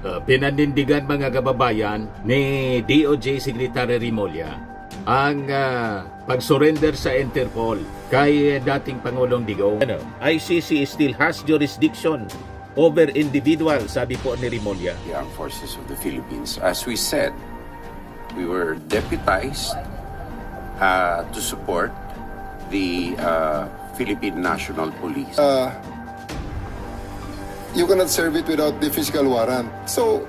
Pinanindigan mga kababayan ni DOJ Secretary Remulla ang pag-surrender sa Interpol kay dating Pangulong Digong. ICC still has jurisdiction over individual, sabi po ni Remulla. The Armed Forces of the Philippines. As we said, we were deputized to support the Philippine National Police. You cannot serve it without the fiscal warrant. So,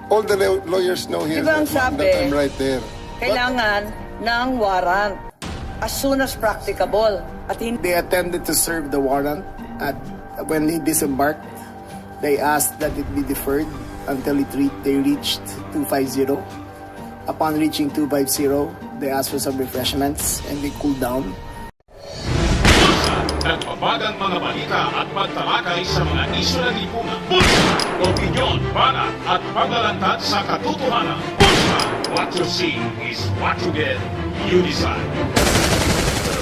all the lawyers know here Diba ang that sabi? I'm right there. Kailangan ng warrant as soon as practicable. At hindi They attempted to serve the warrant, at when he disembarked, they asked that it be deferred until they reached 250. Upon reaching 250, they asked for some refreshments and they cooled down. Nagbabagang mga balita at pagtalakay sa mga isyu ng lipunan. Bulsa! Opinyon, banat at paglalantad sa katotohanan. Bulsa! What you see is what you get. You decide.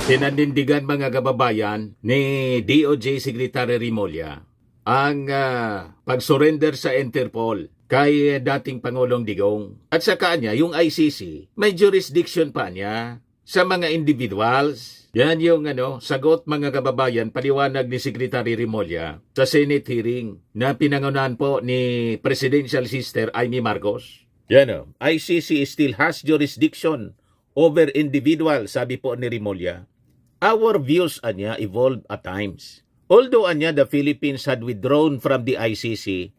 Pinanindigan mga kababayan ni DOJ Secretary Remulla ang pag-surrender sa Interpol kay dating Pangulong Digong. At sa kanya, yung ICC, may jurisdiction pa niya sa mga individuals. Yan yung sagot mga kababayan, paliwanag ni Secretary Remulla sa Senate hearing na pinangunahan po ni Presidential Sister Amy Marcos. ICC still has jurisdiction over individual, sabi po ni Remulla. Our views anya evolved at times. Although anya the Philippines had withdrawn from the ICC,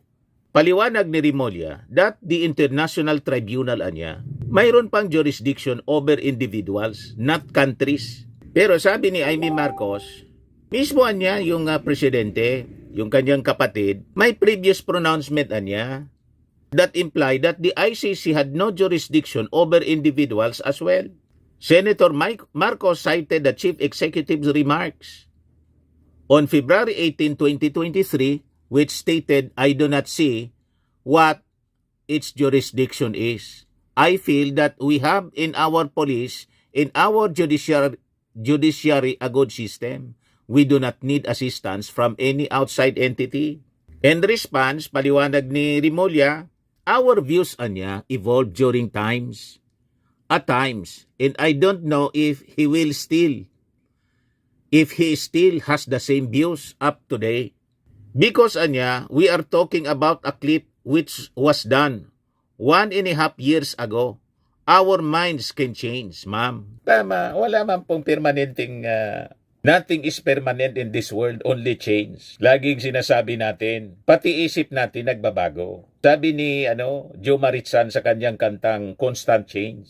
paliwanag ni Remulla that the International Tribunal anya mayroon pang jurisdiction over individuals, not countries. Pero sabi ni Amy Marcos, mismo anya yung presidente, yung kanyang kapatid, may previous pronouncement anya that implied that the ICC had no jurisdiction over individuals as well. Senator Marcos cited the chief executive's remarks on February 18, 2023, which stated, "I do not see what its jurisdiction is. I feel that we have in our police, in our judiciary a good system. We do not need assistance from any outside entity." In response, paliwanag ni Remulla, our views anya evolved during times. At times, and I don't know if he still has the same views up today. Because anya, we are talking about a clip which was done 1.5 years ago. Our minds can change, ma'am. Tama, wala man pong permanenteng, nothing is permanent in this world, only change. Laging sinasabi natin, pati isip natin nagbabago. Sabi ni Joe Maritsan sa kanyang kantang Constant Change.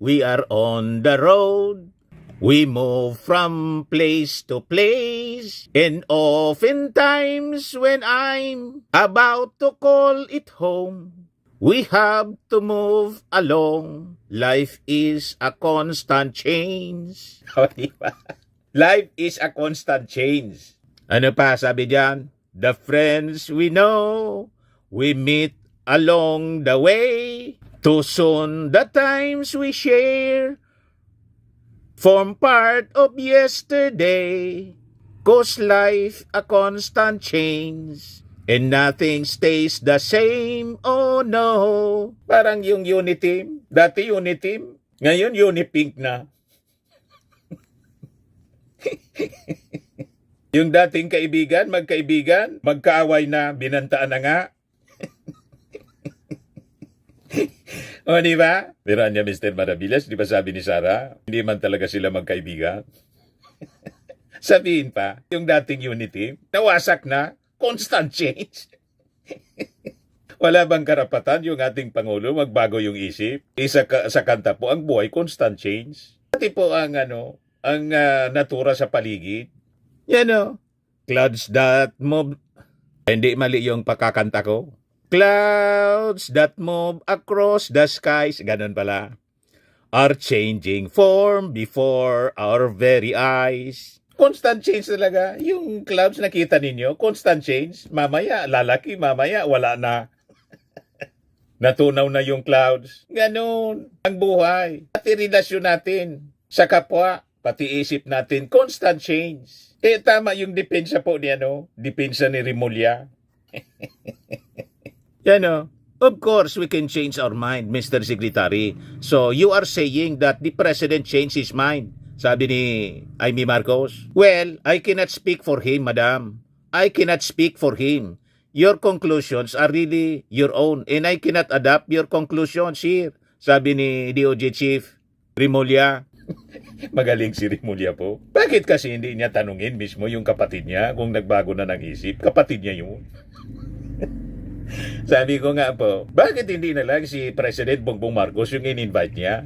We are on the road. We move from place to place. And oftentimes when I'm about to call it home, we have to move along. Life is a constant change. Diba? Life is a constant change. Ano pa sabi diyan? The friends we know, we meet along the way. Too soon the times we share form part of yesterday. 'Cause life a constant change and nothing stays the same, oh no. Parang yung Uniteam, dati Uniteam, ngayon Unipink na. Yung dating kaibigan, magkaaway na, binantaan na nga. O, di ba? Pero niya, Mr. Maravillas, di ba sabi ni Sarah, hindi man talaga sila magkaibigan. Sabihin pa, yung dating Unity, nawasak na, constant change. Wala bang karapatan yung ating Pangulo magbago yung isip? Sa kanta po, ang buhay, constant change. Pati po ang natura sa paligid. Clouds that move. Hindi mali yung pakakanta ko. Clouds that move across the skies, ganun pala, are changing form before our very eyes. Constant change talaga. Yung clouds nakita ninyo, constant change. Mamaya, lalaki, mamaya, wala na. Natunaw na yung clouds. Ganun ang buhay. Pati relasyon natin sa kapwa, pati isip natin, constant change. Tama yung depensa po ni depensa ni Remulla. Of course, we can change our mind, Mr. Secretary. So, you are saying that the President changed his mind, sabi ni Amy Marcos. Well, I cannot speak for him, Madam. I cannot speak for him. Your conclusions are really your own, and I cannot adapt your conclusions here, sabi ni DOJ Chief Rimulya. Magaling si Rimulya po. Bakit kasi hindi niya tanungin mismo yung kapatid niya kung nagbago na ng isip? Kapatid niya yun. Sabi ko nga po, bakit hindi na lang si President Bongbong Marcos yung in-invite niya?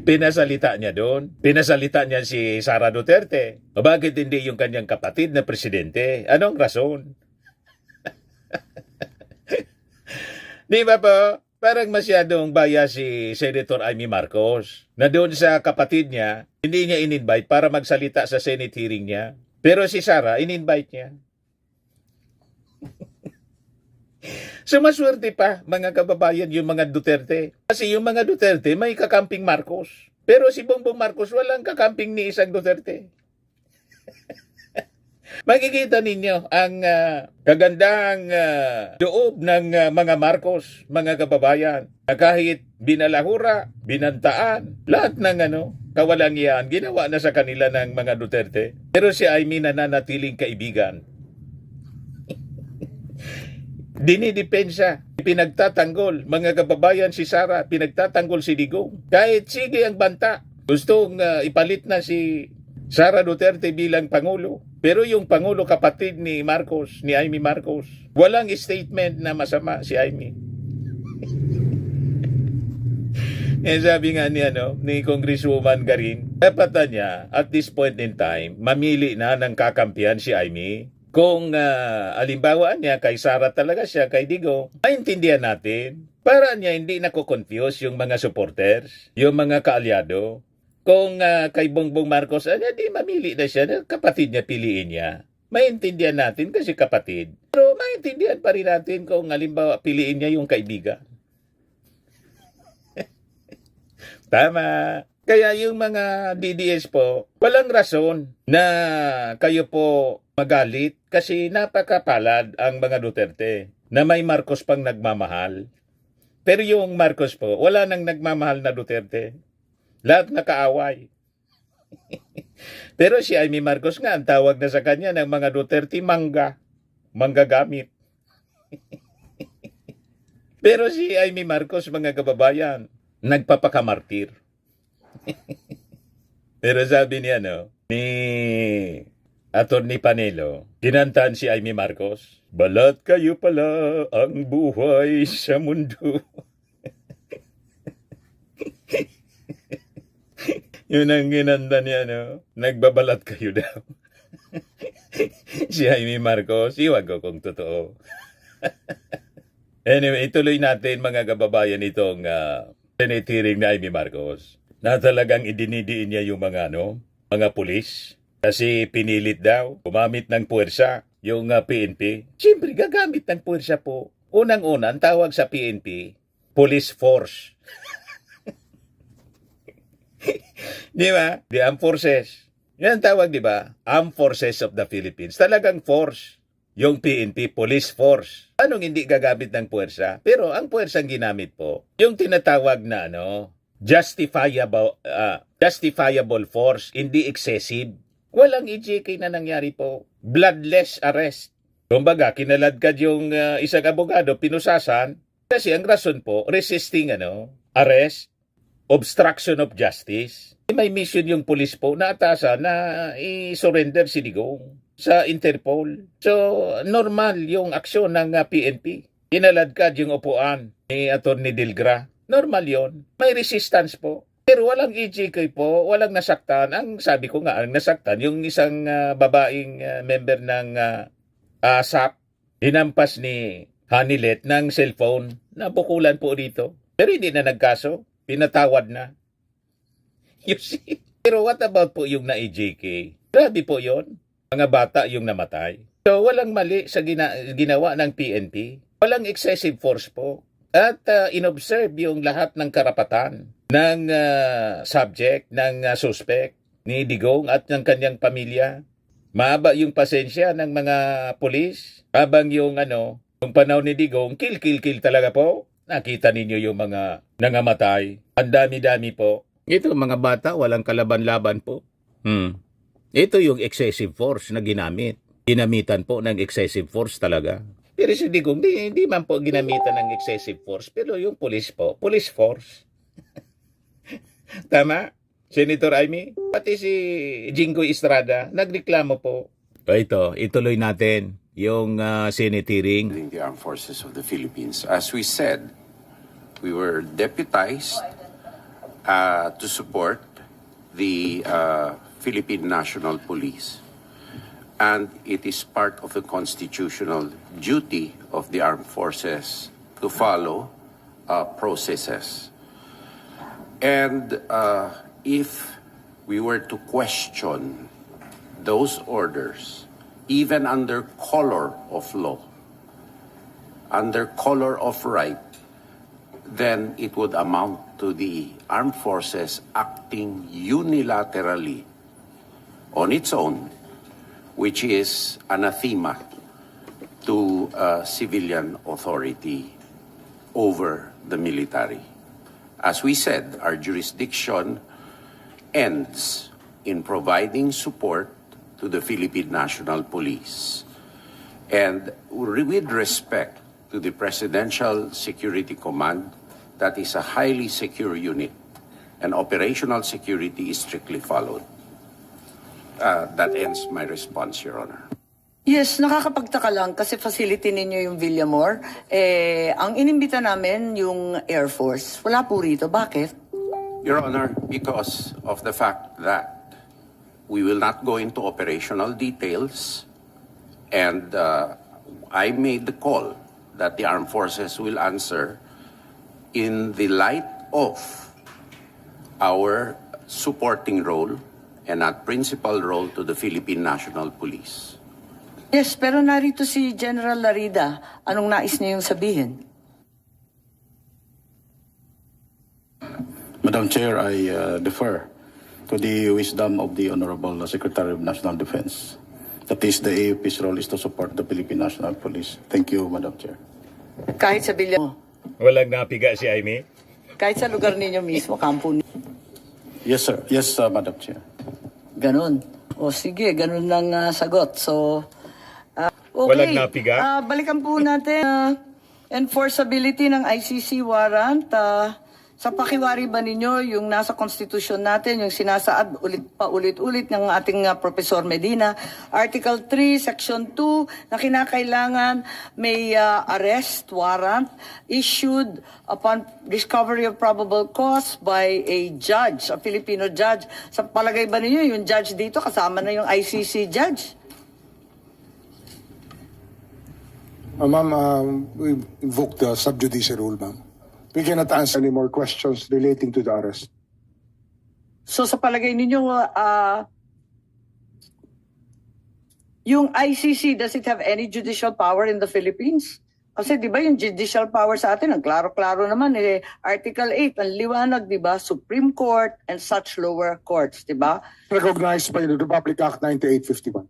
Pinasalita niya doon. Pinasalita niya si Sara Duterte. O bakit hindi yung kanyang kapatid na presidente? Anong rason? Di ba po? Parang masyadong bias si Senator Amy Marcos na doon sa kapatid niya, hindi niya in-invite para magsalita sa Senate hearing niya. Pero si Sara, in-invite niya. So maswerte pa, mga kababayan, yung mga Duterte. Kasi yung mga Duterte may kakamping Marcos. Pero si Bongbong Marcos walang kakamping ni isang Duterte. Makikita ninyo ang kagandang loob ng mga Marcos, mga kababayan. Na kahit binalahura, binantaan, lahat ng kawalangian, ginawa na sa kanila ng mga Duterte. Pero si Amy nananatiling kaibigan. Dinidepensa, pinagtatanggol, mga kababayan, si Sara, pinagtatanggol si Digong. Kahit sige ang banta, gustong ipalit na si Sara Duterte bilang Pangulo. Pero yung Pangulo kapatid ni Marcos, ni Amy Marcos, walang statement na masama si Amy. Sabi nga ni Congresswoman Garin, dapat na niya at this point in time, mamili na ng kakampihan si Amy. Kung alimbawa niya kay Sara talaga siya, kay Digong, maintindihan natin. Para niya hindi nako-confuse yung mga supporters, yung mga kaalyado. Kung kay Bongbong Marcos, di mamili na siya, kapatid niya piliin niya. Maintindihan natin kasi kapatid. Pero maintindihan pa rin natin kung alimbawa piliin niya yung kaibigan. Tama. Kaya yung mga DDS po, walang rason na kayo po magalit kasi napakapalad ang mga Duterte na may Marcos pang nagmamahal. Pero yung Marcos po, wala nang nagmamahal na Duterte. Lahat nakaaway. Pero si Amy Marcos nga, ang tawag na sa kanya ng mga Duterte, manggagamit. Pero si Amy Marcos, mga kababayan, nagpapakamartir. Pero sabi niya, ni Atty. Panelo, kinantahan si Amy Marcos, balat kayo pala ang buhay sa mundo. Yun ang kinanta niya, nagbabalat kayo daw. Si Amy Marcos, iwag ko kung totoo. Anyway, ituloy natin mga kababayan itong Senate hearing na Amy Marcos na talagang idinidiin niya yung mga pulis kasi pinilit daw, gumamit ng puwersa yung PNP. Siyempre, gagamit ng puwersa po. Unang-una, ang tawag sa PNP, Police Force. Di ba? The Armed Forces. Yan ang tawag, di ba? Armed Forces of the Philippines. Talagang force. Yung PNP, Police Force. Anong hindi gagamit ng puwersa? Pero ang puwersang ginamit po, yung tinatawag na justifiable force, hindi excessive. Walang EJK na nangyari po. Bloodless arrest. Kumbaga, kinaladkad yung isang abogado, pinusasan, kasi ang rason po, resisting arrest, obstruction of justice. May mission yung police po na atasan na i-surrender si Digong sa Interpol. So, normal yung aksyon ng PNP. Kinaladkad yung upuan ni Atty. Dilgra. Normal yon. May resistance po. Pero walang EJK po, walang nasaktan. Ang sabi ko nga, ang nasaktan, yung isang babaeng member ng ASAP, hinampas ni Hanilet ng cellphone, nabukulan po dito. Pero hindi na nagkaso, pinatawad na. You see? Pero what about po yung na-EJK? Grabe po yon. Mga bata yung namatay. So walang mali sa ginawa ng PNP. Walang excessive force po. At inobserve yung lahat ng karapatan ng subject, ng suspect, ni Digong at ng kanyang pamilya. Mahaba yung pasensya ng mga pulis. Habang yung yung panahon ni Digong, kill talaga po. Nakita ninyo yung mga nangamatay. Ang dami-dami po. Ito mga bata, walang kalaban-laban po. Ito yung excessive force na ginamit. Ginamitan po ng excessive force talaga. Pero si Digong, hindi man po ginamitan ng excessive force. Pero yung police po, police force. Tama? Senator Amy? Pati si Jinggoy Estrada, nagreklamo po. Ito, ituloy natin yung Senate hearing. In the Armed Forces of the Philippines. As we said, we were deputized to support the Philippine National Police. And it is part of the constitutional duty of the armed forces to follow processes. And if we were to question those orders, even under color of law, under color of right, then it would amount to the armed forces acting unilaterally on its own, which is anathema to civilian authority over the military. As we said, our jurisdiction ends in providing support to the Philippine National Police. And with respect to the Presidential Security Command, that is a highly secure unit, and operational security is strictly followed. That ends my response, Your Honor. Yes, nakakapagtaka lang kasi facility ninyo yung Villamor. Ang inimbita namin yung Air Force. Wala po rito. Bakit? Your Honor, because of the fact that we will not go into operational details, and I made the call that the armed forces will answer in the light of our supporting role and not principal role to the Philippine National Police. Yes, pero narito si General Larida. Anong nais niya yung sabihin? Madam Chair, I defer to the wisdom of the Honorable Secretary of National Defense. That is, the AFP's role is to support the Philippine National Police. Thank you, Madam Chair. Kahit sa Villamor, Walang napiga si Amy? kahit sa lugar ninyo mismo, kampo ninyo. Yes, sir. Yes, Madam Chair. Ganon. O sige, ganon lang sagot. So, okay. Walang napiga? Balikan po natin enforceability ng ICC warrant. Sa pakiwari ba ninyo yung nasa konstitusyon natin, yung sinasaad ulit-ulit ng ating Professor Medina, Article 3, Section 2, na kinakailangan may arrest warrant issued upon discovery of probable cause by a judge, a Filipino judge. Sa palagay ba ninyo, yung judge dito kasama na yung ICC judge? Ma'am, we invoke the sub judice rule, ma'am. We cannot answer any more questions relating to the arrest. So sa palagay ninyo, yung ICC, does it have any judicial power in the Philippines? Kasi di ba yung judicial power sa atin, ang klaro-klaro naman, Article 8, ang liwanag, di ba? Supreme Court and such lower courts, di ba? Recognized by the Republic Act 9851.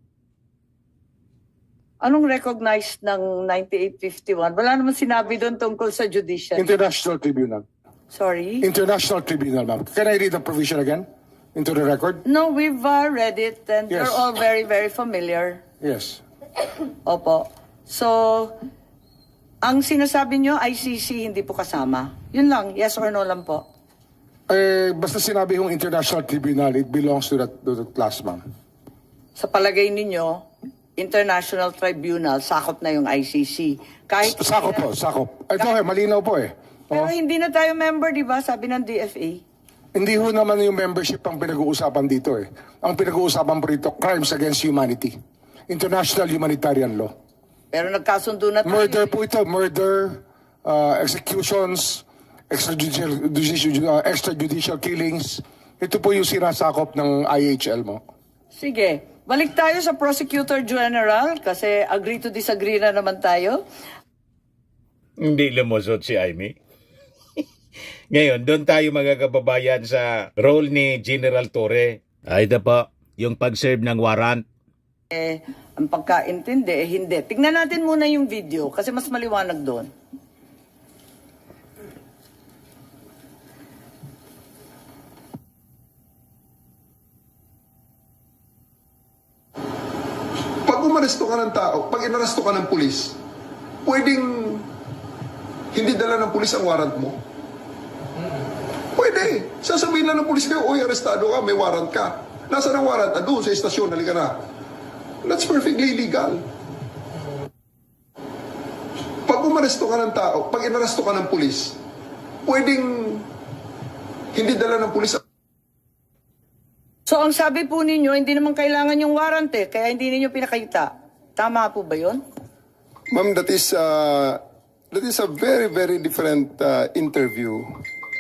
Anong recognized ng 9851? Wala naman sinabi doon tungkol sa judicial. International Tribunal. Sorry? International Tribunal, ma'am. Can I read the provision again into the record? No, we've read it and Yes. you're all very, very familiar. Yes. Opo. So, ang sinasabi nyo, ICC hindi po kasama. Yun lang, yes or no lang po. Basta sinabi yung International Tribunal, it belongs to that class, ma'am. Sa palagay ninyo, International Tribunal, sakop na yung ICC. Kahit Sakop po, sakop. Ito malinaw po eh. Pero hindi na tayo member, di ba? Sabi ng DFA. Hindi ho naman yung membership ang pinag-uusapan dito eh. Ang pinag-uusapan po rito, crimes against humanity. International humanitarian law. Pero nagkasundo na tayo. Murder po ito, murder, executions, extrajudicial killings. Ito po yung sinasakop ng IHL mo. Sige. Balik tayo sa Prosecutor General kasi agree to disagree na naman tayo. Hindi lumusot si Amy. Ngayon, doon tayo mga kababayan sa role ni General Torre. Ay ito po, yung pag-serve ng warrant. ang pagkaintindi, hindi. Tignan natin muna yung video kasi mas maliwanag doon. Pag umaresto ka ng tao, pag inaresto ka ng pulis, pwedeng hindi dala ng pulis ang warrant mo? Pwede. Sasabihin lang ng pulis kayo, oy, arestado ka, may warrant ka. Nasaan ang warrant? Doon sa istasyon, halika na. That's perfectly legal. Pag umaresto ka ng tao, pag inaresto ka ng pulis, pwedeng hindi dala ng pulis. So ang sabi po ninyo, hindi naman kailangan yung warrant kaya hindi ninyo pinakita. Tama po ba yun? Ma'am, that is a very, very different interview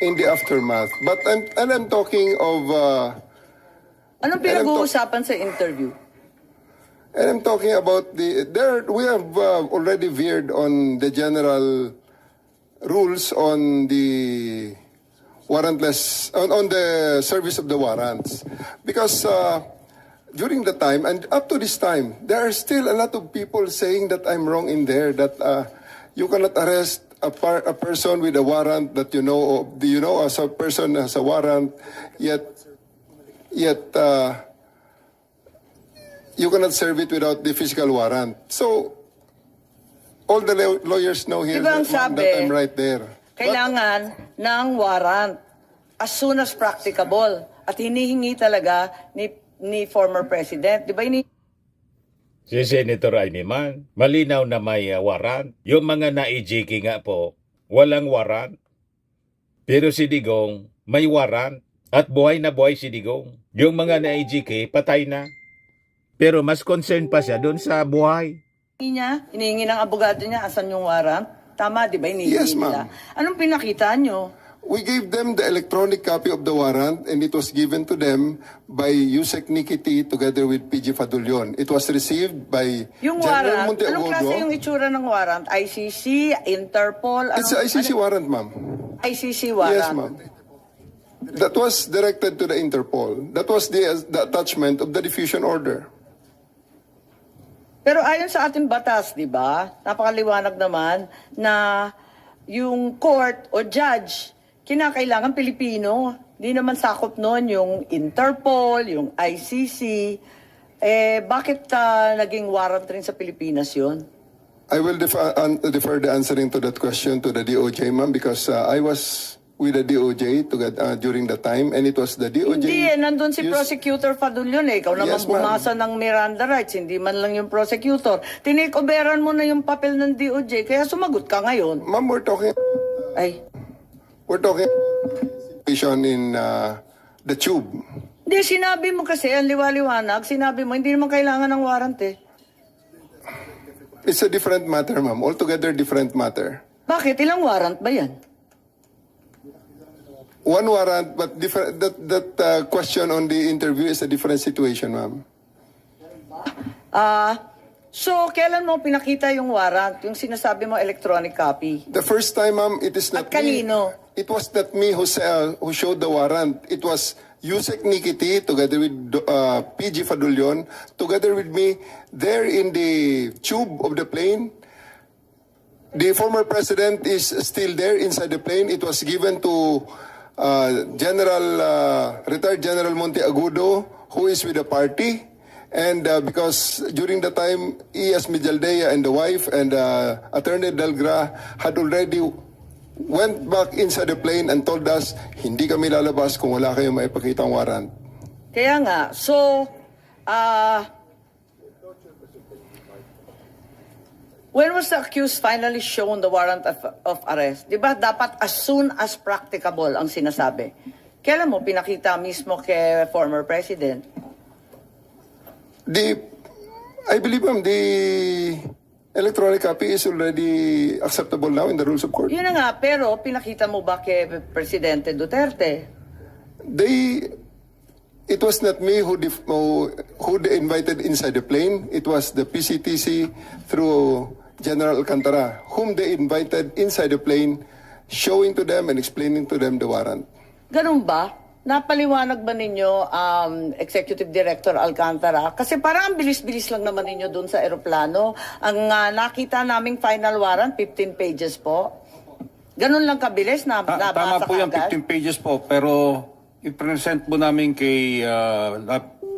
in the aftermath. But I'm talking of... Anong pinag-uusapan sa interview? And I'm talking about we have already veered on the general rules on the warrantless, on the service of the warrants. Because during the time, and up to this time, there are still a lot of people saying that I'm wrong in there, that you cannot arrest a person with a warrant that as a person has a warrant, yet you cannot serve it without the physical warrant. So, all the lawyers know here Diba ang that sabi, I'm right there. Kailangan ng warrant as soon as practicable. At hinihingi talaga ni former president. Di ba Si Senator Ayniman, malinaw na may warrant. Yung mga na-EJK nga po, walang warrant. Pero si Digong, may warrant. At buhay na buhay si Digong. Yung mga na-EJK, patay na. Pero mas concerned pa siya doon sa buhay. hinihingi ng abogado niya, asan yung warrant? Tama, di ba? Hinihingi Yes, nila. ma'am. Anong pinakita nyo? We gave them the electronic copy of the warrant and it was given to them by Yusek Nikiti together with PG Fadulion. It was received by Yung General warrant, anong klase yung Monteagudo. itsura ng warrant? ICC, Interpol? It's an ICC warrant, ma'am. ICC warrant. Yes, ma'am. That was directed to the Interpol. That was the attachment of the diffusion order. Pero ayon sa ating batas, di ba, napakaliwanag naman na yung court o judge, kinakailangan Pilipino. Di naman sakop noon yung Interpol, yung ICC. Bakit naging warrant rin sa Pilipinas yun? I will defer the answering to that question to the DOJ, ma'am, because I was with the DOJ during the time, and it was the DOJ... Hindi nandun si Prosecutor Fadulion Ikaw naman Yes, ma'am. bumasa ng Miranda rights, hindi man lang yung prosecutor. Tinikoberan mo na yung papel ng DOJ, kaya sumagot ka ngayon. Ma'am, we're talking situation in the tube. Hindi, sinabi mo kasi, ang liwaliwanag, sinabi mo, hindi naman kailangan ng warrant It's a different matter, ma'am. Altogether different matter. Bakit? Ilang warrant ba yan? One warrant, but different. That question on the interview is a different situation, ma'am. So, kailan mo pinakita yung warrant? Yung sinasabi mo electronic copy? The first time, ma'am, it is not At kanino? me. It was not me who showed the warrant. It was Yusek Nikiti together with PG Fadulion, together with me there in the tube of the plane. The former president is still there inside the plane. It was given to retired General Monteagudo, who is with the party. And because during the time, E.S. Mijaldea and the wife and Attorney Delgra had already went back inside the plane and told us, hindi kami lalabas kung wala kayong maipakitang warrant. Kaya nga, so, when was the accused finally shown the warrant of arrest? Di ba dapat as soon as practicable ang sinasabi? Kailan mo pinakita mismo kay former president? I believe, ma'am, the electronic copy is already acceptable now in the rules of court. Yun na nga, pero pinakita mo ba kay Presidente Duterte? It was not me who they invited inside the plane. It was the PCTC through General Alcantara, whom they invited inside the plane, showing to them and explaining to them the warrant. Ganun ba? napaliwanag ba ninyo, Executive Director Alcantara? Kasi parang ang bilis-bilis lang naman ninyo doon sa eroplano. Ang nakita naming final warrant, 15 pages po. Ganun lang kabilis na nabasa Tama po ka yung agad? 15 pages po, pero i-present po namin kay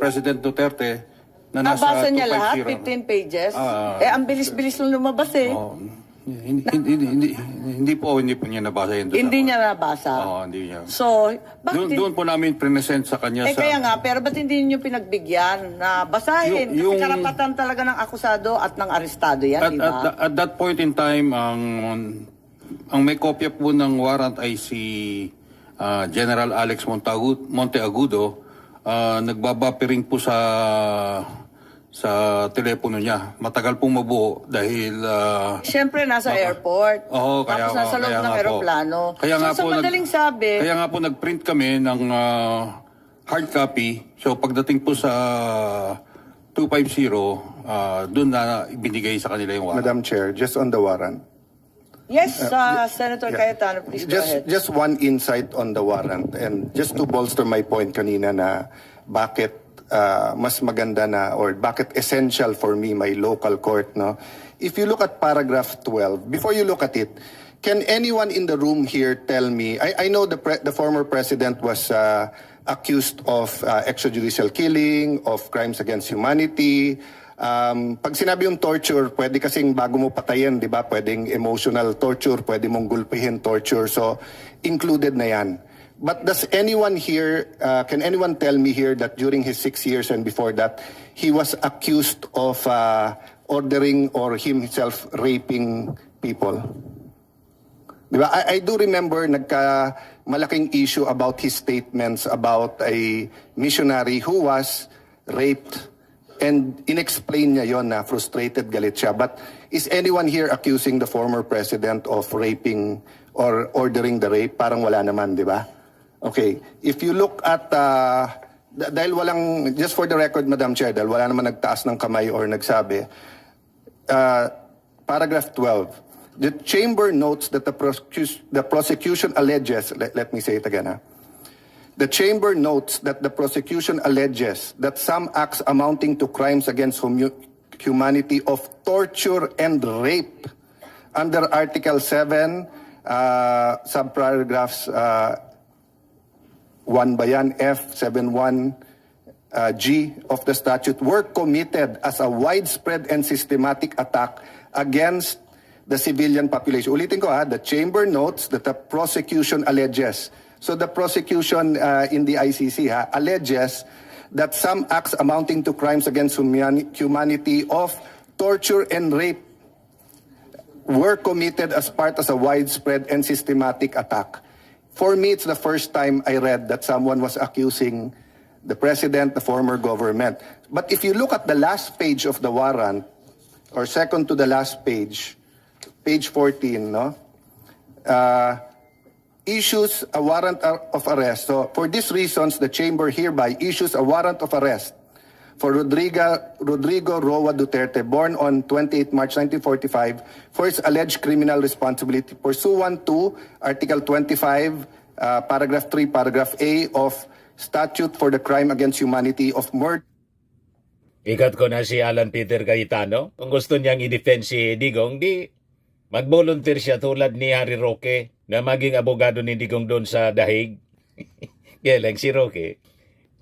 President Duterte na nasa Nabasa niya lahat, 250. 15 pages? Ah. Ang bilis-bilis lang lumabas eh. Oh, hindi po niya nabasa yun. doon Hindi sa- niya nabasa. Oo, hindi niya. So, bakit Doon po namin present sa kanya sa... kaya nga, pero ba't hindi niyo pinagbigyan na basahin? Yung- Kasi karapatan talaga ng akusado at ng arestado yan, di ba? At that point in time, ang may kopya po ng warrant ay si General Alex Monteagudo. Nagbabapiring po sa telepono niya. Matagal pong mabuo dahil... Siyempre, nasa airport. Oo, kaya Tapos nasa loob kaya ng nga po. aeroplano. Kaya nga so, po sa madaling sabi, Kaya nga po nag-print kami ng hard copy. So pagdating po sa 250, doon na ibinigay sa kanila yung warrant. Madam Chair, just on the warrant. yes, Senator Cayetano, please go ahead. Just one insight on the warrant and just to bolster my point kanina na bakit mas maganda na or bakit essential for me my local court, no? If you look at paragraph 12, before you look at it, can anyone in the room here tell me, I know the former president was accused of extrajudicial killing, of crimes against humanity. Pag sinabi yung torture, pwede kasing bago mo patayin, di ba? Pwedeng emotional torture, pwede mong gulpihin torture. So, included na yan. But does anyone here, can anyone tell me here that during his 6 years and before that, he was accused of ordering or himself raping people? Di ba? I do remember malaking issue about his statements about a missionary who was raped and inexplain niya yon na frustrated, galit siya. But is anyone here accusing the former president of raping or ordering the rape? Parang wala naman, di ba? Okay. If you look at, dahil walang, just for the record, Madam Chair, dahil wala naman nagtaas ng kamay or nagsabi, paragraph 12, the chamber notes that the prosecution alleges, let me say it again, the chamber notes that the prosecution alleges that some acts amounting to crimes against humanity of torture and rape under Article 7, subparagraphs 1 ba yan, F, 71, G of the statute were committed as a widespread and systematic attack against the civilian population. Ulitin ko the chamber notes that the prosecution alleges. So the prosecution in the ICC alleges that some acts amounting to crimes against humanity of torture and rape were committed as part of a widespread and systematic attack. For me, it's the first time I read that someone was accusing the president, the former government. But if you look at the last page of the warrant, or second to the last page, page 14, no? Issues a warrant of arrest. So for these reasons, the chamber hereby issues a warrant of arrest for Rodrigo Roa Duterte, born on 28 March 1945, for his alleged criminal responsibility pursuant to Article 25, Paragraph 3, Paragraph A of Statute for the Crime Against Humanity of Murder. Ikat ko na si Alan Peter Cayetano. Kung gusto niyang i-defend si Digong, di mag-volunteer siya tulad ni Harry Roque na maging abogado ni Digong doon sa Dahig. Kaya lang si Roque,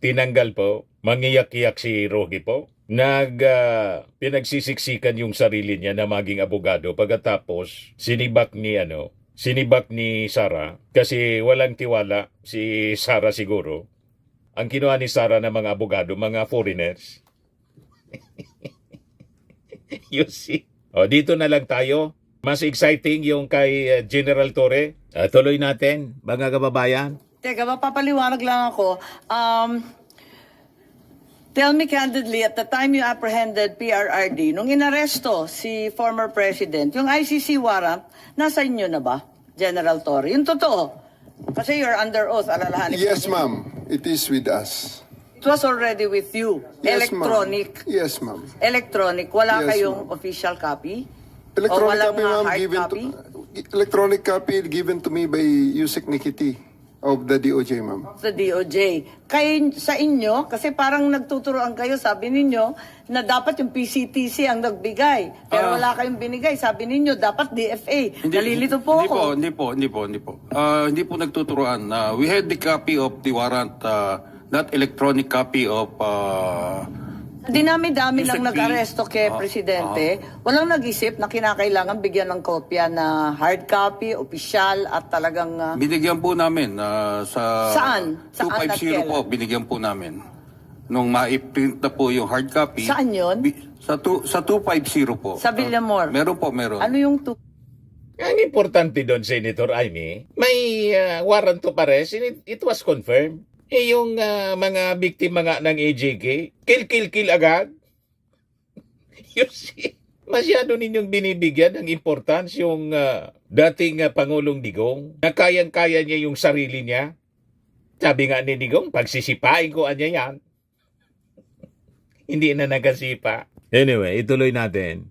tinanggal po. Mangiyak-iyak si Roque po. Pinagsisiksikan yung sarili niya na maging abogado. Pagkatapos, sinibak ni Sara kasi walang tiwala si Sara siguro. Ang kinuha ni Sara ng mga abogado, mga foreigners. You see? O, dito na lang tayo. Mas exciting yung kay General Torre. Tuloy natin, mga kababayan. Teka, mapapaliwanag lang ako. Tell me candidly, at the time you apprehended PRRD, nung inaresto si former president, yung ICC warrant, nasa inyo na ba, General Torre? Yung totoo. Kasi you're under oath, alalahanin ko. Yes, ma'am. It is with us. It was already with you. Yes, ma'am. Electronic. Yes, ma'am. Electronic. Wala Yes, kayong ma'am. official copy? Electronic o walang copy, ma'am, hard given copy? electronic copy given to me by Yusek Nikiti. of the DOJ, ma'am. Sa DOJ. Sa inyo, kasi parang nagtuturoan kayo, sabi ninyo, na dapat yung PCTC ang nagbigay. Pero wala kayong binigay. Sabi ninyo, dapat DFA. Nalilito po ako. Hindi po. Hindi po nagtuturoan. We had the copy of the warrant, not electronic copy of... Dinami-dami lang Mr. P. nag-aresto kay Presidente. Walang nag-isip na kinakailangan bigyan ng kopya na hard copy, opisyal, at talagang... binigyan po namin sa... Saan? Saan at 250 kailan? po, binigyan po namin. Nung ma-print na po yung hard copy... Saan yun? Sa 250 po. Sa Villamor? Meron po, meron. Ano yung Ang importante doon, Senator Amy, may warrant to arrest and it was confirmed. Yung mga biktima nga ng AJK, kill agad. You see, masyado ninyong binibigyan ng importance yung dating Pangulong Digong na kayang-kaya niya yung sarili niya. Sabi nga ni Digong, pagsisipain ko anya yan. Hindi na nagasipa. Anyway, ituloy natin.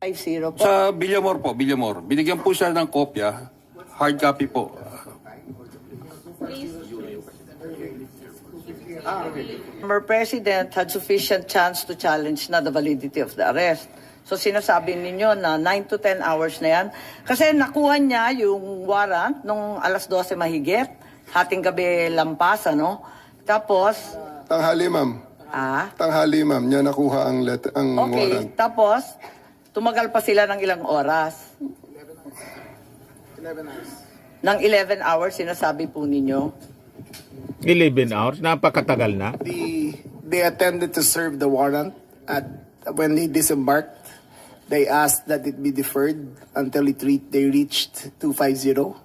50 po? Sa Villamor po, Villamor. Binigyan po siya ng kopya, hard copy po. Former President had sufficient chance to challenge na the validity of the arrest. So sinasabi ninyo na 9 to 10 hours na yan. Kasi nakuha niya yung warrant nung alas 12 mahigit, hating gabi lampas, ano? Tapos, Tanghali, ma'am. Tanghali, ma'am. Niya nakuha ang okay, warrant. tapos, tumagal pa sila ng ilang oras. 11 hours. Ng 11 hours, sinasabi po ninyo. 11 hours, napakatagal na. They attended to serve the warrant. When they disembarked, they asked that it be deferred until they reached 250.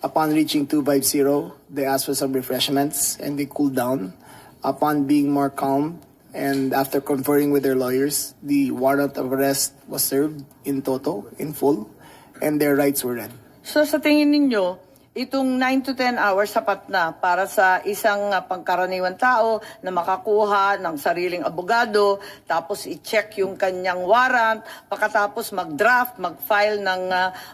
Upon reaching 250, they asked for some refreshments and they cooled down. Upon being more calm and after conferring with their lawyers, the warrant of arrest was served in toto, in full, and their rights were read. So sa tingin ninyo, itong 9 to 10 hours sapat na para sa isang pangkaraniwan tao na makakuha ng sariling abogado, tapos i-check yung kanyang warrant, pagkatapos mag-draft, mag-file ng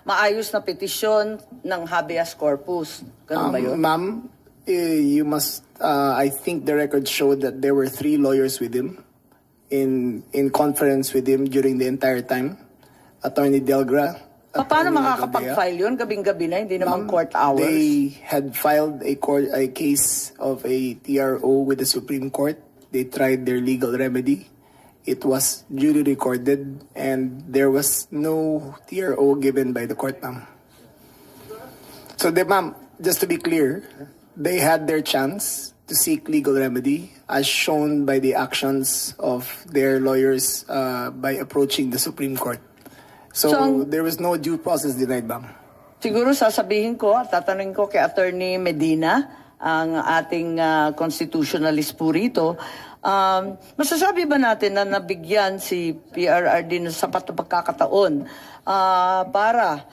maayos na petisyon ng habeas corpus. Ganun ba yun? Ma'am, you must, I think the record showed that there were 3 lawyers with him in conference with him during the entire time. Attorney Delgra. Paano makakapag-file yun? Gabing-gabi na, hindi naman court hours. They had filed a case of a TRO with the Supreme Court. They tried their legal remedy. It was duly recorded and there was no TRO given by the court, ma'am. So, ma'am, just to be clear, they had their chance to seek legal remedy as shown by the actions of their lawyers by approaching the Supreme Court. So there was no due process denied, ma'am. Siguro sasabihin ko at tatanungin ko kay Attorney Medina, ang ating constitutionalist po rito. Masasabi ba natin na nabigyan si PRRD ng sapat na pagkakataon para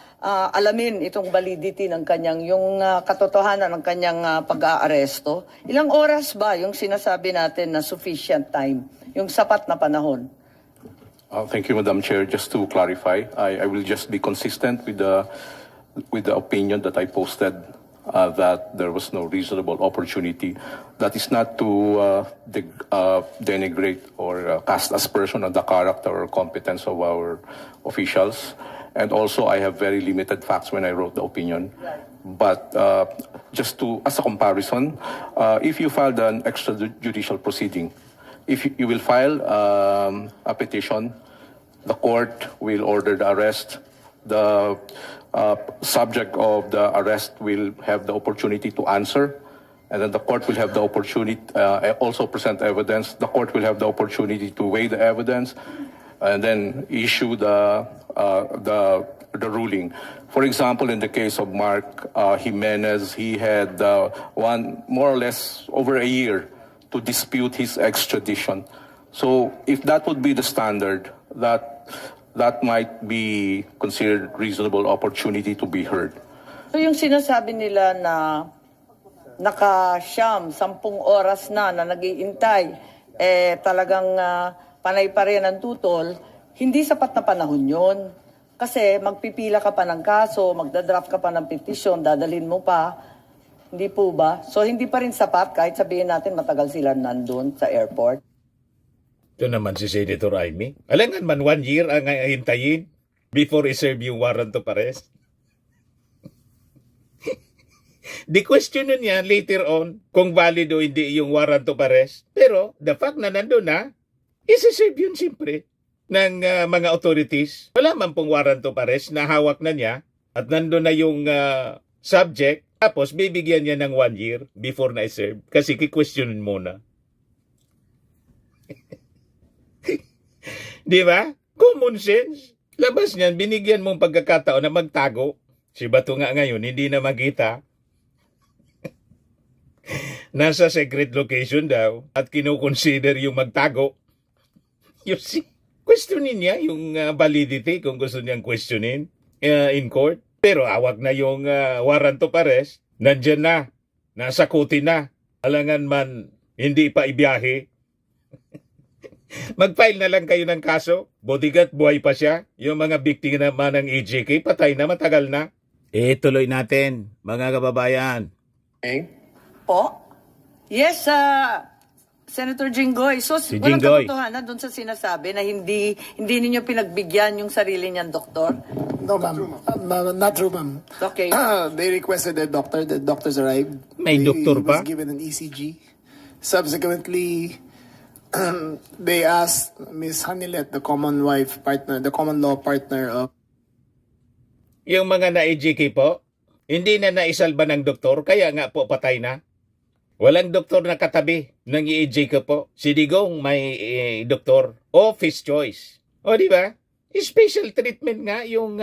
alamin itong validity ng kanyang, yung katotohanan ng kanyang pag-aaresto? Ilang oras ba yung sinasabi natin na sufficient time, yung sapat na panahon? Thank you, Madam Chair. Just to clarify, I will just be consistent with the opinion that I posted that there was no reasonable opportunity. That is not to denigrate or cast aspersion on the character or competence of our officials. And also, I have very limited facts when I wrote the opinion. But just as a comparison, if you filed an extrajudicial proceeding, if you will file a petition, the court will order the arrest. The subject of the arrest will have the opportunity to answer, and then the court will have the opportunity also present evidence. The court will have the opportunity to weigh the evidence, and then issue the ruling. For example, in the case of Mark Jimenez, he had more or less over a year to dispute his extradition. So if that would be the standard, that might be considered reasonable opportunity to be heard. So yung sinasabi nila na naka-10 oras na nag-iintay, talagang panay pa rin ang tutol, hindi sapat na panahon yun. Kasi magpipila ka pa ng kaso, magdadraft ka pa ng petisyon, dadalhin mo pa. Hindi po ba? So hindi pa rin sapat kahit sabihin natin matagal sila nandun sa airport? Ito naman si Senator Amy. Alangan man 1 year ang hintayin before i-serve yung warrant of arrest. Di question niya later on kung valid o hindi yung warrant of arrest. Pero the fact na nandun na, isi-serve yun siyempre ng mga authorities. Wala man pong warrant of arrest na hawak na niya at nandun na yung subject. Tapos bibigyan niya ng 1 year before na i-serve kasi ki-questionin muna. Di ba? Common sense. Labas niyan, binigyan mong pagkakataon na magtago. Si Bato nga ngayon, hindi na makita. Nasa secret location daw at kinukonsider yung magtago. You see, questionin niya yung validity kung gusto niyang questionin in court. Pero awag na yung warrant of arrest, nandyan na, nasa kuti na. Alangan man, hindi pa ibiyahe. Mag-file na lang kayo ng kaso. Bodyguard, buhay pa siya. Yung mga biktima naman ng EJK, patay na, matagal na. Tuloy natin, mga kababayan. Po? Yes, Senator Jinggoy. So, Si walang Jinggoy. katotohanan doon sa sinasabi na hindi ninyo pinagbigyan yung sarili niyan, doktor? No, ma'am. Not true, ma'am. Okay. They requested a doctor. The doctors arrived. May doktor He pa? was given an ECG. Subsequently, they asked Miss Hanilet, the common law partner of Yung mga na-EJK po, hindi na naisalba ng doktor, kaya nga po patay na. Walang doktor na katabi ng EJK po. Si Digong may doktor. Office choice. O di ba? Special treatment nga yung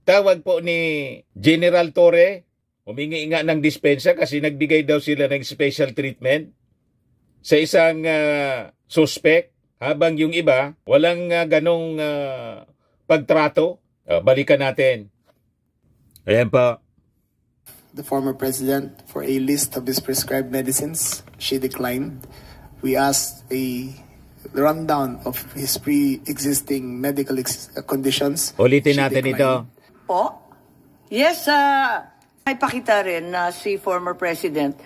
tawag po ni General Torre. Humingi nga ng dispensa kasi nagbigay daw sila ng special treatment sa isang suspect. Habang yung iba, walang ganong pagtrato. Balikan natin. Ayan po. the former president for a list of his prescribed medicines. She declined. We asked a rundown of his pre-existing medical conditions. Ulitin She natin ito. declined. Po? Yes, ay pakita rin na si former president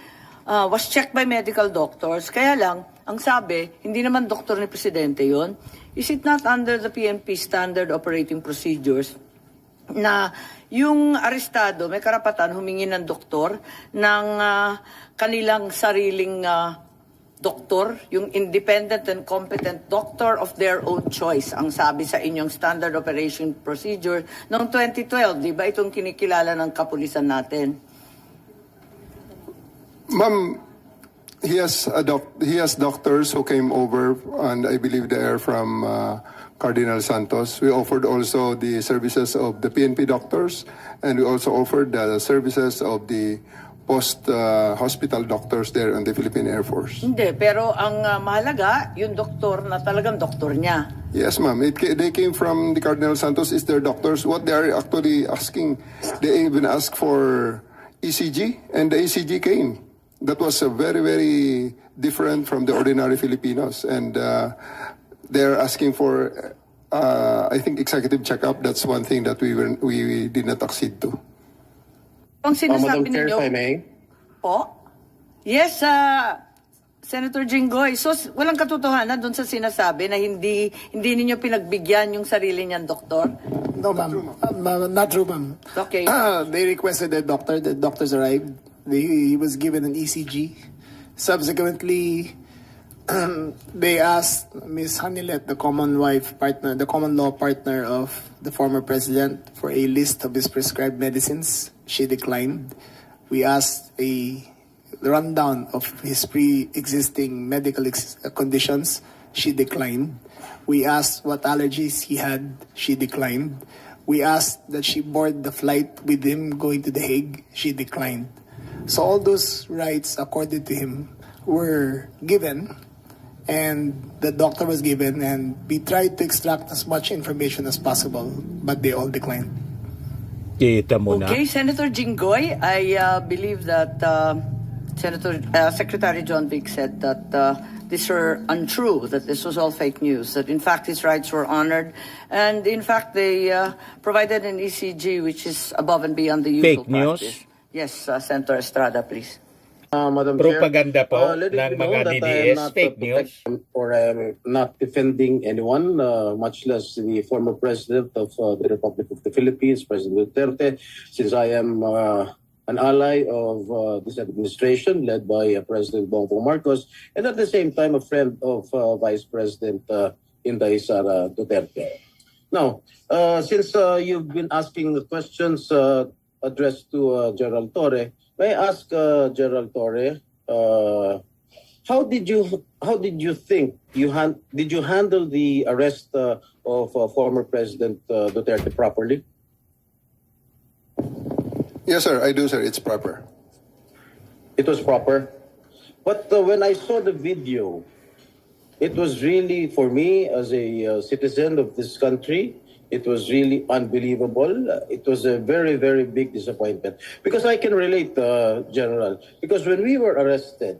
was checked by medical doctors. Kaya lang, ang sabi, hindi naman doktor ni presidente yon. Is it not under the PNP standard operating procedures na yung arestado may karapatan humingi ng doktor ng kanilang sariling doktor, yung independent and competent doctor of their own choice, ang sabi sa inyong standard operation procedure noong 2012, di ba itong kinikilala ng kapulisan natin? Ma'am, he has doctors who came over, and I believe they are from Cardinal Santos. We offered also the services of the PNP doctors, and we also offered the services of the post-hospital doctors there on the Philippine Air Force. Hindi, pero ang mahalaga, yung doktor na talagang doktor niya. Yes, ma'am. They came from the Cardinal Santos. Is their doctors. What they are actually asking, they even asked for ECG, and the ECG came. That was very, very different from the ordinary Filipinos. And they're asking for, I think, executive checkup. That's one thing that we did not accede to. Ang sinasabi Madam Chair, ninyo, if I may. po? Yes, Senator Jinggoy. So, walang katotohanan doon sa sinasabi na hindi ninyo pinagbigyan yung sarili niyan, doktor? No, ma'am. Not true, ma'am. Okay. They requested a doctor. The doctors arrived. He was given an ECG. Subsequently, they asked Miss Hanilet, the common law partner of the former president, for a list of his prescribed medicines. She declined. We asked a rundown of his pre-existing medical conditions. She declined. We asked what allergies he had. She declined. We asked that she board the flight with him going to The Hague. She declined. So all those rights, according to him, were given, and the doctor was given, and we tried to extract as much information as possible, but they all declined. Kita mo na. Okay, Senator Jinggoy, I believe that Secretary John Vic said that these were untrue, that this was all fake news, that in fact his rights were honored, and in fact they provided an ECG which is above and beyond the usual Fake news? practice. Yes, Senator Estrada, please. Madam Propaganda po let it ng be known mga that I am DDS, not fake news. or I am not defending anyone, much less the former president of the Republic of the Philippines, President Duterte, since I am an ally of this administration led by President Bongbong Marcos, and at the same time a friend of Vice President Inday Sara Duterte. Now, since you've been asking the questions addressed to Gerald Torre, may I ask Gerald Torre, how did you think did you handle the arrest of former President Duterte properly? Yes, sir, I do, sir. It's proper. It was proper. But when I saw the video, it was really, for me as a citizen of this country, it was really unbelievable. It was a very, very big disappointment. Because I can relate, General. Because when we were arrested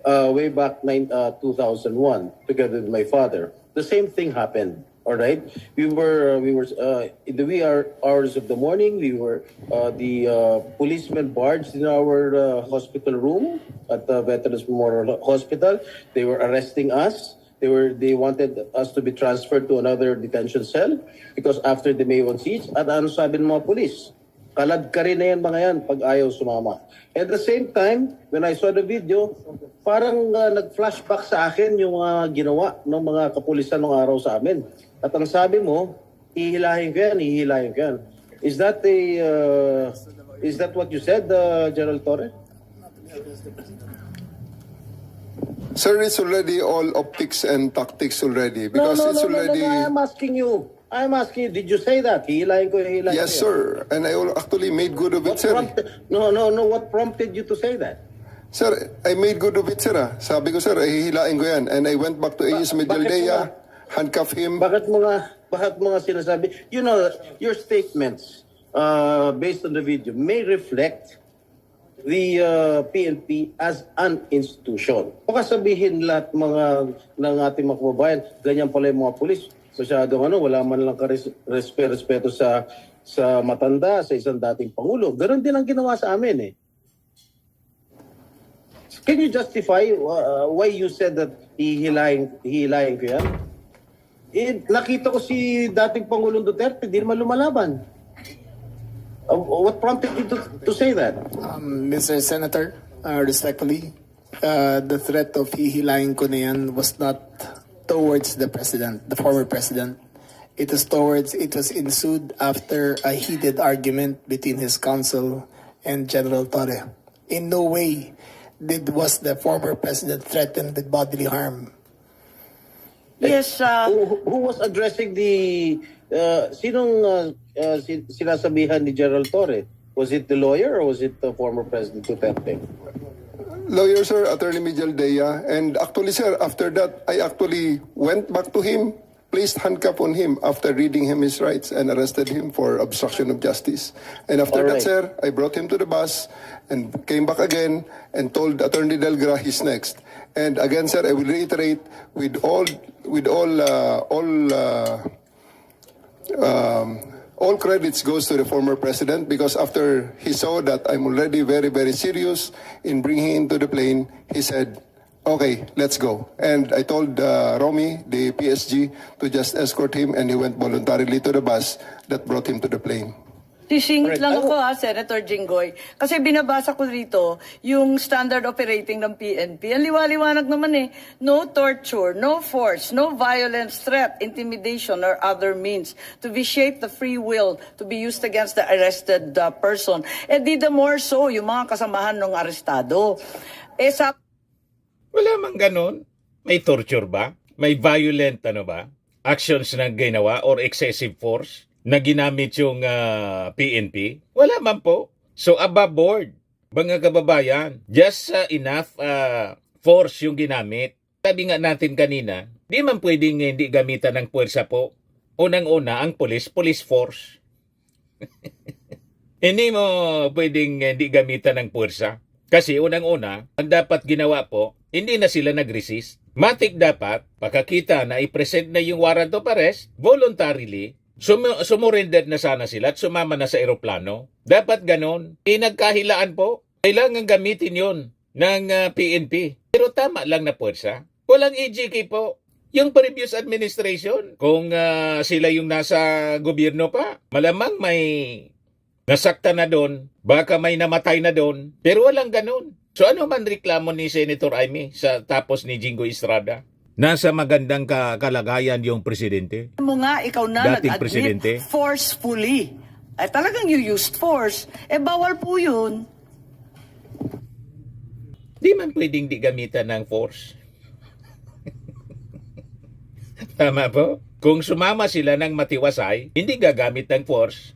way back 2001, together with my father, the same thing happened. All right, we were in the wee hours of the morning. We were the policemen barged in our hospital room at the Veterans Memorial Hospital. They were arresting us. They wanted us to be transferred to another detention cell because after the May 1 siege, at ano sabi ng mga police? Kalad ka rin na yan mga yan pag ayaw sumama. At the same time, when I saw the video, parang nag-flashback sa akin yung ginawa ng mga kapulisan ng araw sa amin. At ang sabi mo, hihilahin ko yan. Is that what you said, Gerald Torre? Sir, it's already all optics and tactics already because it's already... No, I'm asking you, did you say that? Hihilahin ko. Yes, sir. And I actually made good of it, sir. What prompted you to say that? Sir, I made good of it, sir. Sabi ko, sir, hihilain ko yan. And I went back to AS Medialdea, handcuff him. Bakit mga sinasabi? You know, your statements based on the video may reflect the PNP as an institution. Baka sabihin lahat ng ating mga kababayan, ganyan pala yung mga pulis. Masyadong wala man lang respeto sa matanda, sa isang dating pangulo. Ganon din ang ginawa sa amin eh. Can you justify why you said that hihilahin ko yan? Nakita ko si dating Pangulong Duterte, di naman lumalaban. What prompted you to say that? Mr. Senator, respectfully, the threat of hihilahin ko na yan was not towards the president, the former president. It was ensued after a heated argument between his counsel and General Torre. In no way was the former president threatened with bodily harm. Yes, Who was addressing the sinong sinasabihan ni General Torre? Was it the lawyer or was it the former President Duterte? Lawyer, sir, Attorney Medialdea. And actually, sir, after that, I actually went back to him, placed handcuff on him after reading him his rights and arrested him for obstruction of justice. And after that, sir, I brought him to the bus and came back again and told Attorney Delgra he's next. And again, sir, I will reiterate all credits goes to the former president because after he saw that I'm already very, very serious in bringing him to the plane, he said, okay, let's go. And I told Romy, the PSG, to just escort him and he went voluntarily to the bus that brought him to the plane. Sisingit lang ako Senator Jinggoy. Kasi binabasa ko rito yung standard operating ng PNP. Ang liwaliwanag naman eh. No torture, no force, no violence, threat, intimidation, or other means to vitiate the free will to be used against the arrested person. Eh di the more so, yung mga kasamahan ng arestado. Eh sa... Wala mang ganon. May torture ba? May violent actions na ginawa or excessive force na ginamit yung PNP? Wala man po. So above board, mga kababayan, just enough force yung ginamit. Sabi nga natin kanina, di man pwedeng hindi gamitan ng puwersa po. Unang-una, ang police force. Hindi mo pwedeng hindi gamitan ng puwersa. Kasi unang-una, ang dapat ginawa po, hindi na sila nag-resist. Matik dapat, pagkakita na i-present na yung warrant of arrest, voluntarily, Sumurrender na sana sila at sumama na sa eroplano. Dapat ganon. Nagkahilaan po. Kailangan gamitin yon ng PNP. Pero tama lang na puwersa. Walang EJK po. Yung previous administration, kung sila yung nasa gobyerno pa, malamang may nasakta na doon, baka may namatay na doon, pero walang ganon. So ano man reklamo ni Senator Amy sa tapos ni Jingo Estrada? Nasa magandang kalagayan yung presidente. Mo nga, ikaw na Dating presidente. nag-admit forcefully. Ay talagang you used force. Bawal po yun. Di man pwedeng di gamitan ng force. Tama po? Kung sumama sila ng matiwasay, hindi gagamit ng force.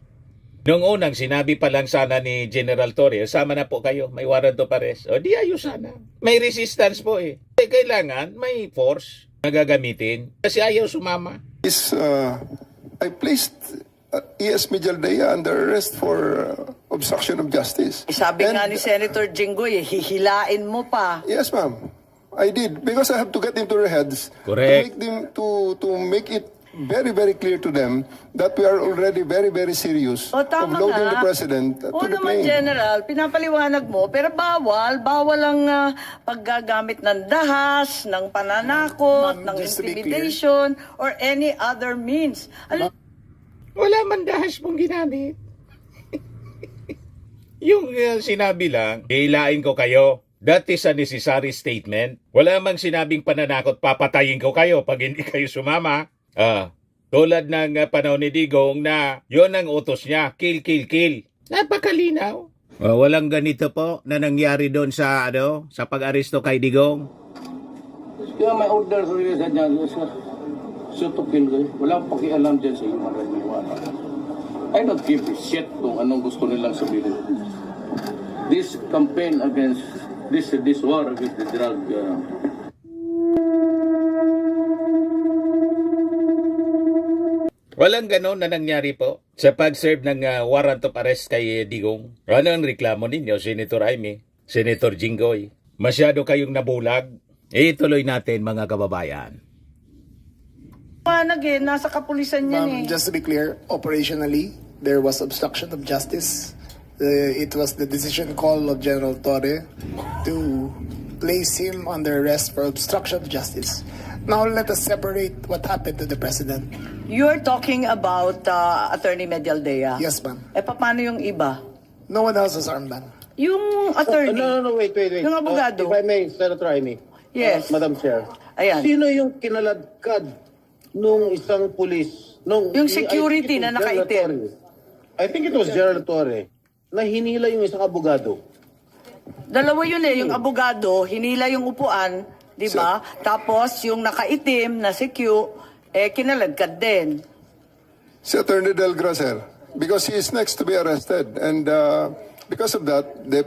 Noong unang sinabi pa lang sana ni General Torre, sama na po kayo, may warrant of arrest. O di ayos sana. May resistance po eh. Kailangan may force na gagamitin kasi ayaw sumama. I placed E.S. Mijaldea under arrest for obstruction of justice. Sabi nga And- ni Senator Jinggoy, hihilain mo pa. Yes, ma'am. I did because I have to get into their heads Correct. to make them to make it very, very clear to them that we are already very, very serious O of tama loading nga. the president to Oo the naman, plane. General, pinapaliwanag mo, pero bawal ang paggagamit ng dahas, ng pananakot, Ma'am, ng just to be intimidation, or any other means. Wala man dahas pong ginamit. Yung sinabi lang, hilain ko kayo. That is a necessary statement. Wala mang sinabing pananakot, papatayin ko kayo pag hindi kayo sumama. Tulad ng panahon ni Digong na yon ang utos niya, kill, kill, kill. Napakalinaw. Walang ganito po na nangyari doon sa sa pag-aresto kay Digong. Kaya may order sa rin niya, sutukin ko. Wala akong pakialam dyan sa human rights maniwala. I don't give a shit kung anong gusto nilang sabihin. This campaign against, this war against the drug, Walang ganon na nangyari po sa pag-serve ng warrant of arrest kay Digong. Ano ang reklamo ninyo, Senator Amy, Senator Jinggoy? Masyado kayong nabulag? Ituloy natin mga kababayan. Nasa kapulisan yan Ma'am, just to be clear, operationally, there was obstruction of justice. It was the decision call of General Torre to place him under arrest for obstruction of justice. Now let us separate what happened to the president. You're talking about Attorney Medialdea. Yes, ma'am. Paano yung iba? No one else was armed, ma'am. Yung attorney. No, wait. Yung abogado. If I may, Senator Amy. Yes. Madam Chair. Ayan. Sino yung kinaladkad nung isang pulis? Yung security na nakaitim. I think it was General Torre na hinila yung isang abogado. Dalawa yun yung abogado, hinila yung upuan, di ba? Tapos yung nakaitim na si Q, kinaladkad din. Si Attorney Delgra, sir, because he is next to be arrested. And because of that, the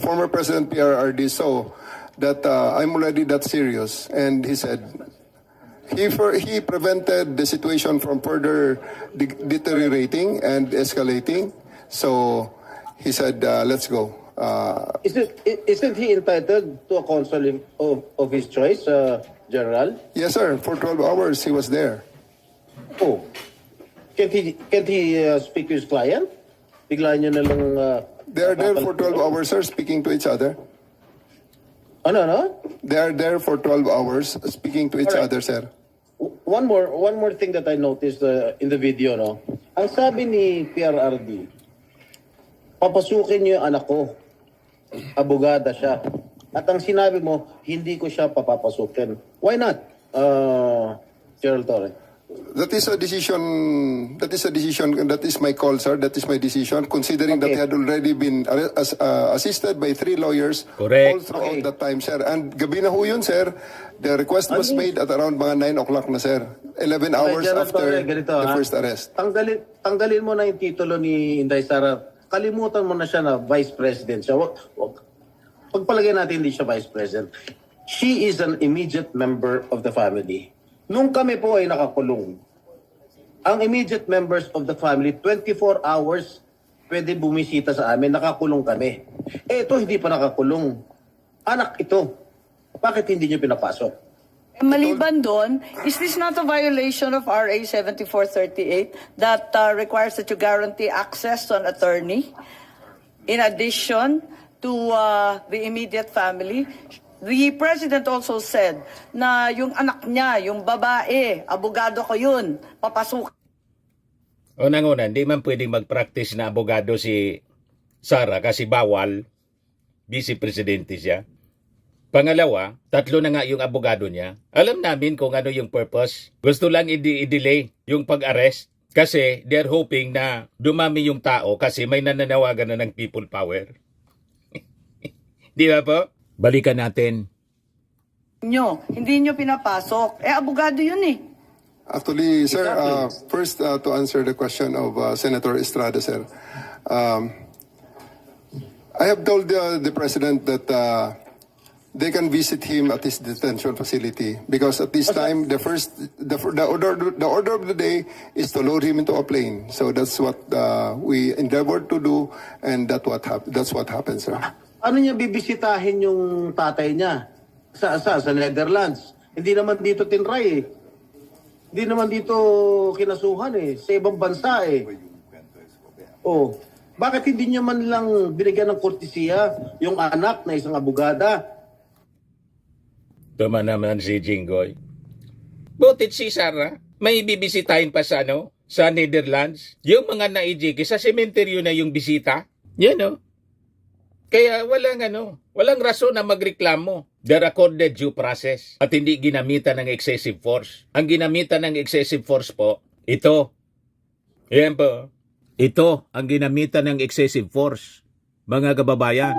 former President PRRD saw that I'm already that serious. And he said, he prevented the situation from further deteriorating and escalating. So he said, let's go. Isn't he entitled to a counsel of his choice, General? Yes, sir. For 12 hours, he was there. Oh. Can't he speak to his client? Bigla niyo na lang... They are there for 12 hours, sir, speaking to each other. Ano? They are there for 12 hours, speaking to each Alright. other, sir. One more thing that I noticed in the video, no? Ang sabi ni PRRD, papasukin niyo yung anak ko. Abogada siya. At ang sinabi mo, hindi ko siya papapasukin. Why not, Gerald Torre? That is a decision. That is my call, sir. That is my decision. Considering that he had already been assisted by 3 lawyers Correct. all throughout that time, sir. And gabi na ho yun, sir. The request was made at around mga 9 o'clock na, sir. 11 hours Gerald after Torre, ganito, the ha? first arrest. Tanggalin mo na yung titulo ni Inday Sara. Kalimutan mo na siya na Vice President siya. Pagpalagay natin hindi siya Vice President. She is an immediate member of the family. Nung kami po ay nakakulong, ang immediate members of the family, 24 hours pwede bumisita sa amin, nakakulong kami. Ito hindi pa nakakulong. Anak ito. Bakit hindi niyo pinapasok? Maliban doon, is this not a violation of RA 7438 that requires that you guarantee access to an attorney in addition to the immediate family? The President also said na yung anak niya, yung babae, abogado ko yun, papasok. Unang-una, hindi man pwedeng mag-practice na abogado si Sara kasi bawal, vice-presidente siya. Pangalawa, 3 na nga yung abogado niya. Alam namin kung ano yung purpose. Gusto lang i-delay yung pag-arrest kasi they're hoping na dumami yung tao kasi may nananawagan na ng people power. Di ba po? Balikan natin. Hindi nyo pinapasok. Abogado yun eh. Actually, sir, first to answer the question of Senator Estrada, sir. I have told the President that they can visit him at his detention facility because at this time the order of the day is to load him into a plane. So that's what we endeavored to do, and that's what happened, sir. Ano niya bibisitahin yung tatay niya? Sa Netherlands. Hindi naman dito tinray eh. Hindi naman dito kinasuhan eh. Sa ibang bansa eh. Oh, bakit hindi niya man lang binigyan ng kortesiya yung anak na isang abogada? Tama naman si Jinggoy. Butit si Sara, may bibisitahin pa sa sa Netherlands. Yung mga naijiki sa sementeryo na yung bisita. Yan o. Kaya walang rason na magreklamo. They're accorded due process at hindi ginamitan ng excessive force. Ang ginamitan ng excessive force po, ito. Yan po. Ito ang ginamitan ng excessive force, mga kababayan.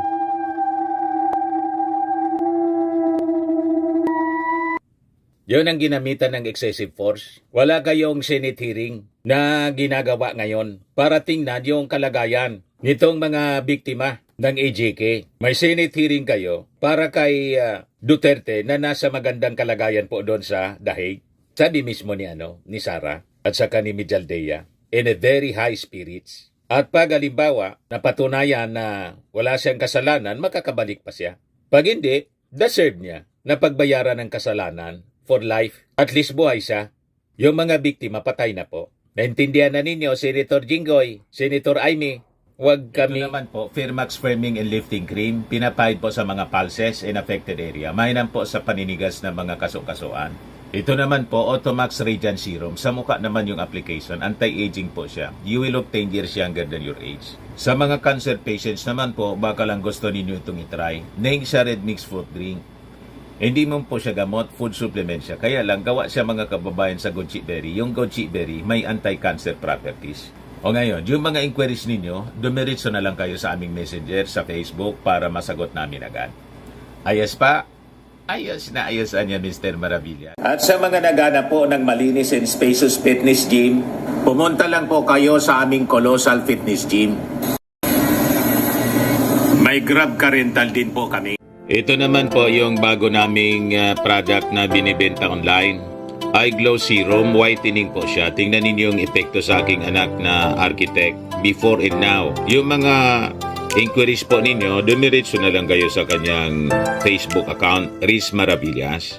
Yun ang ginamitan ng excessive force. Wala kayong Senate hearing na ginagawa ngayon para tingnan yung kalagayan nitong mga biktima ng AJK. May Senate hearing kayo para kay Duterte na nasa magandang kalagayan po doon sa Dahig. Sabi mismo ni Sara at saka ni Mijaldea, in a very high spirits. At pag halimbawa, napatunayan na wala siyang kasalanan, makakabalik pa siya. Pag hindi, deserve niya na pagbayaran ng kasalanan for life. At least buhay siya. Yung mga biktima, patay na po. Naintindihan na ninyo, Senator Jinggoy, Senator Amy, huwag kami... Ito naman po, Firmax Firming and Lifting Cream, pinapahid po sa mga pulses in affected area. Mainam po sa paninigas ng mga kaso-kasuan. Ito naman po, Automax Radiant Serum. Sa mukha naman yung application, anti-aging po siya. You will look 10 years younger than your age. Sa mga cancer patients naman po, baka lang gusto ninyo itong itry. Ning siya Red Mix Fruit Drink. Hindi mo po siya gamot, food supplement siya. Kaya lang, gawa siya mga kababayan sa goji berry. Yung goji berry, may anti-cancer properties. O ngayon, yung mga inquiries ninyo, dumiritso na lang kayo sa aming messenger sa Facebook para masagot namin agad. Ayos pa? Ayos na ayos niya, Mr. Maravilla. At sa mga naghanap po ng malinis and spacious fitness gym, pumunta lang po kayo sa aming Colossal Fitness Gym. May Grab ka rental din po kami. Ito naman po yung bago naming product na binibenta online. Eye Glow Serum, whitening po siya. Tingnan ninyo yung epekto sa aking anak na architect before and now. Yung mga inquiries po ninyo, dumiretso na lang kayo sa kanyang Facebook account, Riz Maravillas.